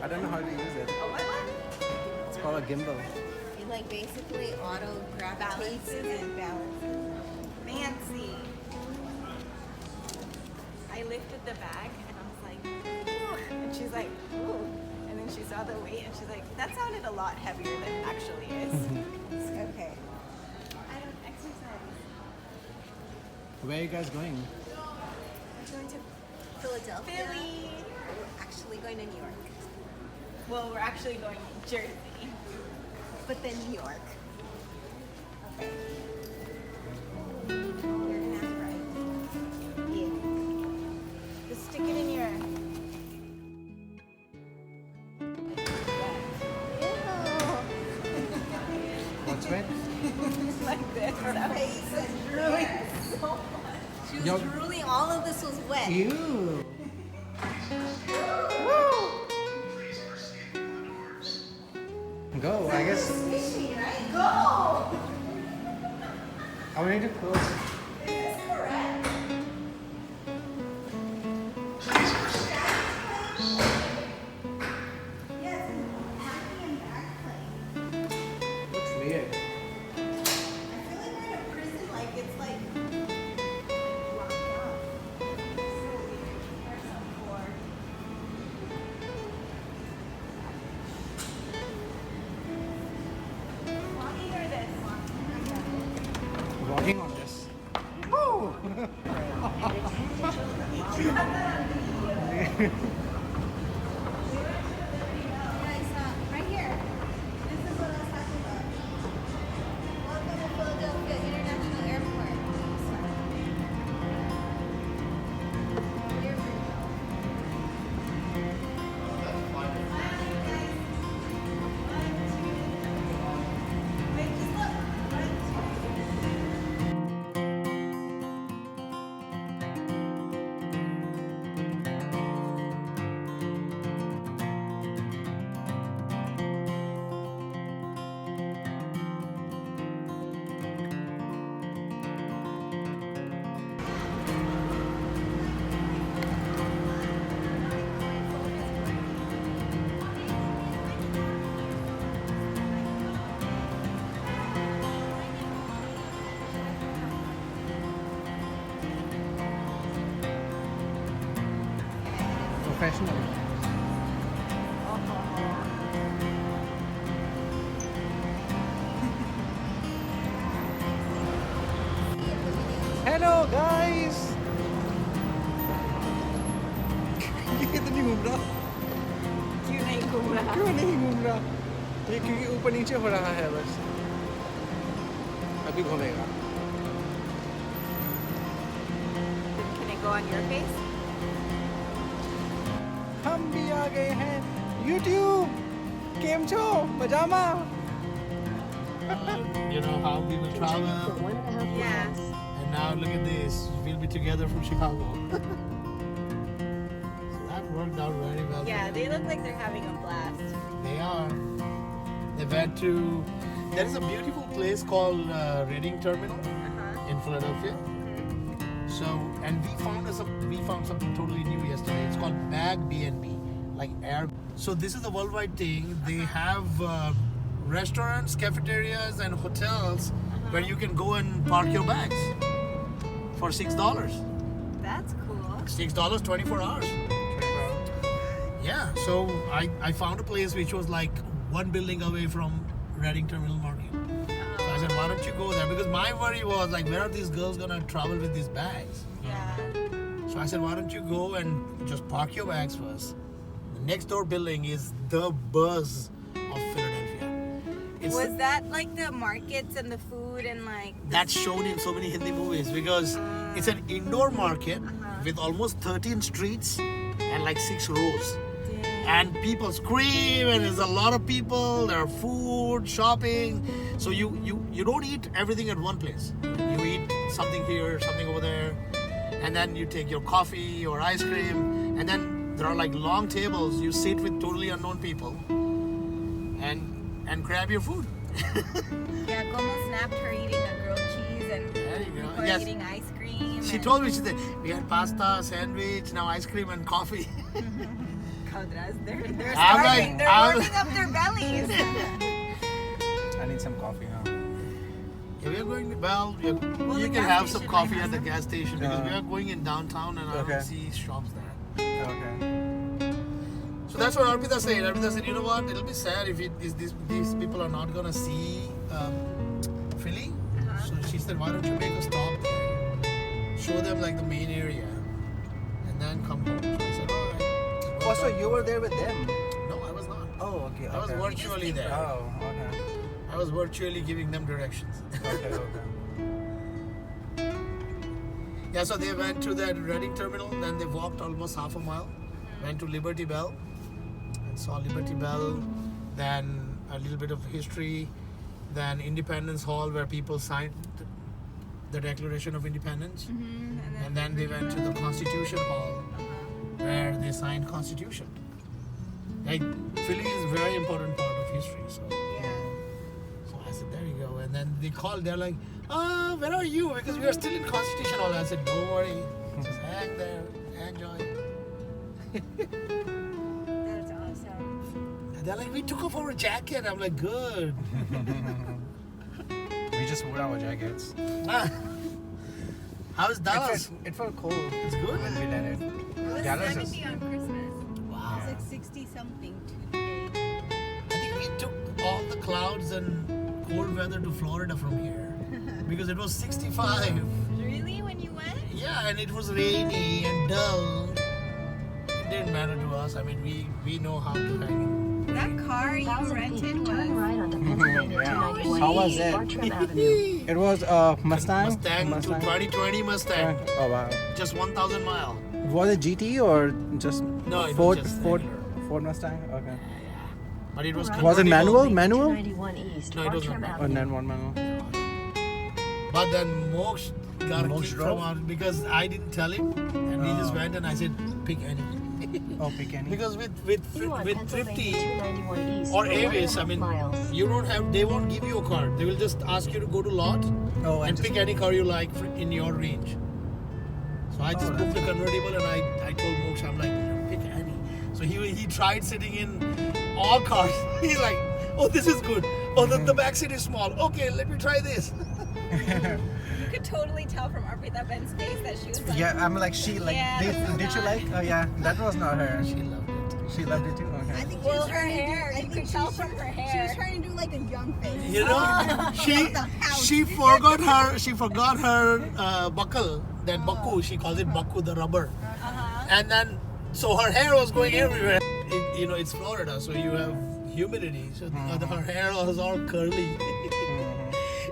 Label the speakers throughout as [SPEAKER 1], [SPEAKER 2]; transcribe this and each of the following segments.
[SPEAKER 1] I don't know how to use it.
[SPEAKER 2] Oh, what?
[SPEAKER 1] It's called a gimbal.
[SPEAKER 2] It like basically auto gravitates and balances. Fancy. I lifted the bag and I was like, ooh. And she's like, ooh. And then she saw the weight and she's like, that sounded a lot heavier than it actually is. Okay. I don't exercise.
[SPEAKER 1] Where are you guys going?
[SPEAKER 2] We're going to Philadelphia. Philly. We're actually going to New York. Well, we're actually going to Jersey. But then New York. Okay. You're gonna have to write. Yeah. Just stick it in your.
[SPEAKER 1] What's wet?
[SPEAKER 2] Like this. Her face is drooling so much. She was drooling. All of this was wet.
[SPEAKER 1] Ew. Go, I guess.
[SPEAKER 2] Excuse me, right? Go!
[SPEAKER 1] I need to close.
[SPEAKER 2] Is this correct? Yes, happy and back plane.
[SPEAKER 1] Looks weird.
[SPEAKER 2] I feel like we're in a prison, like it's like locked up. It's so weird. There's some floor. Walking or this?
[SPEAKER 1] Walking on this. Woo!
[SPEAKER 2] Guys, right here. This is what I was talking about. Welcome to Philadelphia International Airport. Here we go. Wait, just look.
[SPEAKER 1] 2. Professional. Hello guys. ये तो नहीं घूम रहा.
[SPEAKER 2] क्यों नहीं घूम रहा?
[SPEAKER 1] क्यों नहीं घूम रहा? ये क्योंकि ऊपर नीचे हो रहा है बस. अभी घूमेगा.
[SPEAKER 2] Can it go on your face?
[SPEAKER 1] हम भी आ गए हैं. YouTube. केम छो? पजामा.
[SPEAKER 3] You know how people travel,
[SPEAKER 2] Yeah.
[SPEAKER 3] and now look at this. We'll be together from Chicago. So that worked out very well.
[SPEAKER 2] Yeah, they look like they're having a blast.
[SPEAKER 3] They are. They went to. There is a beautiful place called Reading Terminal
[SPEAKER 2] Uh-huh.
[SPEAKER 3] in Philadelphia. So, and we found something totally new yesterday. It's called Bag B&B, like air. So this is a worldwide thing. They have restaurants, cafeterias, and hotels where you can go and park your bags for $6.
[SPEAKER 2] That's cool.
[SPEAKER 3] $6, 24 hours. Yeah. So I found a place which was like one building away from Reading Terminal Market. So I said, why don't you go there? Because my worry was like, where are these girls gonna travel with these bags?
[SPEAKER 2] Yeah.
[SPEAKER 3] So I said, why don't you go and just park your bags first? The next door building is the buzz of Philadelphia. It's
[SPEAKER 2] Was that like the markets and the food and like
[SPEAKER 3] that's shown in so many Hindi movies because it's an indoor market with almost 13 streets and like 6 rows. And people scream and there's a lot of people, there are food, shopping. So you don't eat everything at one place. You eat something here, something over there, and then you take your coffee or ice cream, and then there are like long tables. You sit with totally unknown people and grab your food.
[SPEAKER 2] Yeah, Como snapped her eating a grilled cheese and
[SPEAKER 3] There you go.
[SPEAKER 2] her
[SPEAKER 3] Yes.
[SPEAKER 2] eating ice cream.
[SPEAKER 3] She
[SPEAKER 2] and-
[SPEAKER 3] told me, she said, we had pasta, sandwich, now ice cream and coffee.
[SPEAKER 2] Codras. They're
[SPEAKER 3] I'm
[SPEAKER 2] starving.
[SPEAKER 3] like-
[SPEAKER 2] They're
[SPEAKER 3] I'm-
[SPEAKER 2] warming up their bellies.
[SPEAKER 1] I need some coffee now.
[SPEAKER 3] Yeah, we are going. Well, you
[SPEAKER 2] the
[SPEAKER 3] can
[SPEAKER 2] gas
[SPEAKER 3] have some
[SPEAKER 2] station
[SPEAKER 3] coffee
[SPEAKER 2] might
[SPEAKER 3] at the gas station because we
[SPEAKER 1] Yeah.
[SPEAKER 3] are going in downtown and I
[SPEAKER 1] Okay.
[SPEAKER 3] don't see shops there.
[SPEAKER 1] Okay.
[SPEAKER 3] So that's what Arpita said. Arpita said, you know what? It'll be sad if these people are not gonna see Philly. So she said, why don't you make a stop there? Show them like the main area, and then come home. So I said, all right.
[SPEAKER 1] Oh, so you were there with them?
[SPEAKER 3] No, I was not.
[SPEAKER 1] Oh, okay.
[SPEAKER 3] I was
[SPEAKER 1] okay.
[SPEAKER 3] virtually there.
[SPEAKER 1] Oh, okay.
[SPEAKER 3] I was virtually giving them directions.
[SPEAKER 1] Okay, okay.
[SPEAKER 3] Yeah, so they went to that Reading terminal, then they walked almost half a mile, went to Liberty Bell, and saw Liberty Bell, then a little bit of history, then Independence Hall where people signed the Declaration of Independence, and then they went to the Constitution Hall where they signed Constitution. Like, Philly is a very important part of history, so. So I said, there you go. And then they called, they're like, where are you? Because we are still in Constitution Hall. I said, don't worry. Just hang there. Enjoy.
[SPEAKER 2] That's awesome.
[SPEAKER 3] And they're like, we took off our jacket. I'm like, good.
[SPEAKER 1] We just wore our jackets.
[SPEAKER 3] How's Dallas?
[SPEAKER 1] It felt cold.
[SPEAKER 3] It's good.
[SPEAKER 1] When we landed.
[SPEAKER 2] It was
[SPEAKER 1] Dallas
[SPEAKER 2] 70
[SPEAKER 1] is-
[SPEAKER 2] on Christmas.
[SPEAKER 3] Wow.
[SPEAKER 2] It's like 60 something today.
[SPEAKER 3] I think we took all the clouds and cold weather to Florida from here. Because it was 65.
[SPEAKER 2] Really? When you went?
[SPEAKER 3] Yeah, and it was rainy and dull. It didn't matter to us. I mean, we know how to hang in.
[SPEAKER 2] That car you
[SPEAKER 4] 1,000
[SPEAKER 2] rented
[SPEAKER 4] feet, turn
[SPEAKER 2] was.
[SPEAKER 4] right onto Pennsylvania
[SPEAKER 1] Yeah.
[SPEAKER 4] 291
[SPEAKER 1] How was
[SPEAKER 4] East,
[SPEAKER 1] it?
[SPEAKER 4] Bartram Avenue.
[SPEAKER 1] It was Mustang?
[SPEAKER 3] Mustang to 2020 Mustang.
[SPEAKER 1] Oh, wow.
[SPEAKER 3] Just 1,000 mile.
[SPEAKER 1] Was it GT or just
[SPEAKER 3] No, it was
[SPEAKER 1] Ford?
[SPEAKER 3] just
[SPEAKER 1] Ford,
[SPEAKER 3] regular.
[SPEAKER 1] Ford Mustang? Okay.
[SPEAKER 3] But it was
[SPEAKER 4] Right.
[SPEAKER 1] Was it
[SPEAKER 3] convertible.
[SPEAKER 1] manual?
[SPEAKER 4] 291 East,
[SPEAKER 3] No, it was
[SPEAKER 4] Bartram
[SPEAKER 3] not.
[SPEAKER 1] Or
[SPEAKER 4] Avenue.
[SPEAKER 1] then one manual?
[SPEAKER 3] But then Moksha got a
[SPEAKER 1] Moksha
[SPEAKER 3] kick from
[SPEAKER 1] drove?
[SPEAKER 3] us because I didn't tell him, and we just went and I said, pick any.
[SPEAKER 1] Oh, pick any.
[SPEAKER 3] Because with
[SPEAKER 4] You on Pennsylvania
[SPEAKER 3] Thrifty
[SPEAKER 4] 291 East
[SPEAKER 3] or
[SPEAKER 4] for
[SPEAKER 3] Avis, I
[SPEAKER 4] 1.5
[SPEAKER 3] mean,
[SPEAKER 4] miles.
[SPEAKER 3] you don't have. They won't give you a card. They will just ask you to go to lot
[SPEAKER 1] Oh,
[SPEAKER 3] and
[SPEAKER 1] just-
[SPEAKER 3] pick any car you like in your range. So I just
[SPEAKER 1] Oh,
[SPEAKER 3] booked the convertible and I told Moksha, I'm like, pick any. So he tried sitting in all cars. He's like, oh, this is good. Oh, the back seat is small. Okay, let me try this.
[SPEAKER 2] You could totally tell from Arpita Ben's face that she was like,
[SPEAKER 1] Yeah, I'm like, she like,
[SPEAKER 2] Yeah,
[SPEAKER 1] did
[SPEAKER 2] that's
[SPEAKER 1] you
[SPEAKER 2] not-
[SPEAKER 1] like? Oh, yeah, that was not her.
[SPEAKER 3] She loved it.
[SPEAKER 1] She loved it too? Okay.
[SPEAKER 5] think
[SPEAKER 2] well, her hair, you could tell from her
[SPEAKER 5] She was
[SPEAKER 2] hair.
[SPEAKER 5] trying to do like a young face.
[SPEAKER 3] You know, she forgot her buckle, that baku. She calls it baku, the rubber. And then so her hair was going everywhere. It's Florida, so you have humidity. So her hair was all curly.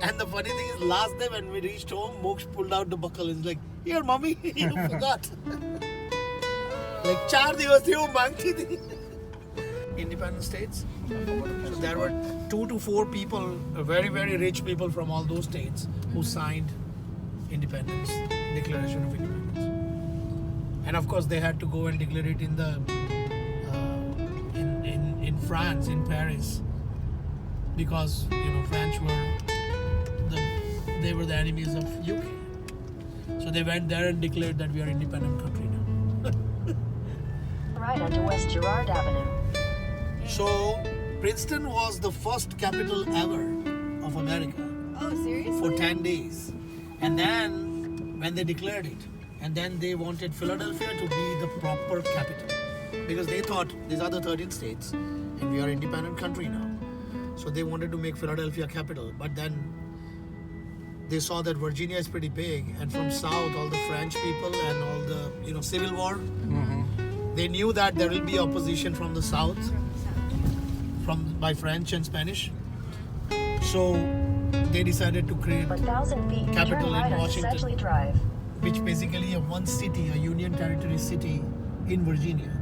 [SPEAKER 3] And the funny thing is, last day when we reached home, Moksha pulled out the buckle. He's like, "Here, mommy, you forgot." Like 4 દિવસ થી હું માંગતી હતી. Independent states. So there were 2 to 4 people, very, very rich people from all those states who signed independence, Declaration of Independence. And of course, they had to go and declare it in the in France, in Paris, because French they were the enemies of UK. So they went there and declared that we are independent country now.
[SPEAKER 4] Right onto West Girard Avenue.
[SPEAKER 3] So Princeton was the first capital ever of America
[SPEAKER 2] Oh, seriously?
[SPEAKER 3] for 10 days. And then when they declared it, and then they wanted Philadelphia to be the proper capital. Because they thought these are the 13 states and we are independent country now. So they wanted to make Philadelphia capital. But then they saw that Virginia is pretty big, and from south all the French people and all the Civil War, they knew that there will be opposition from the south, by French and Spanish. So they decided to create,
[SPEAKER 4] 1,000 feet,
[SPEAKER 3] Capital
[SPEAKER 4] turn
[SPEAKER 3] in
[SPEAKER 4] right onto
[SPEAKER 3] Washington.
[SPEAKER 4] Sedgley Drive.
[SPEAKER 3] which basically a one city, a Union Territory city in Virginia.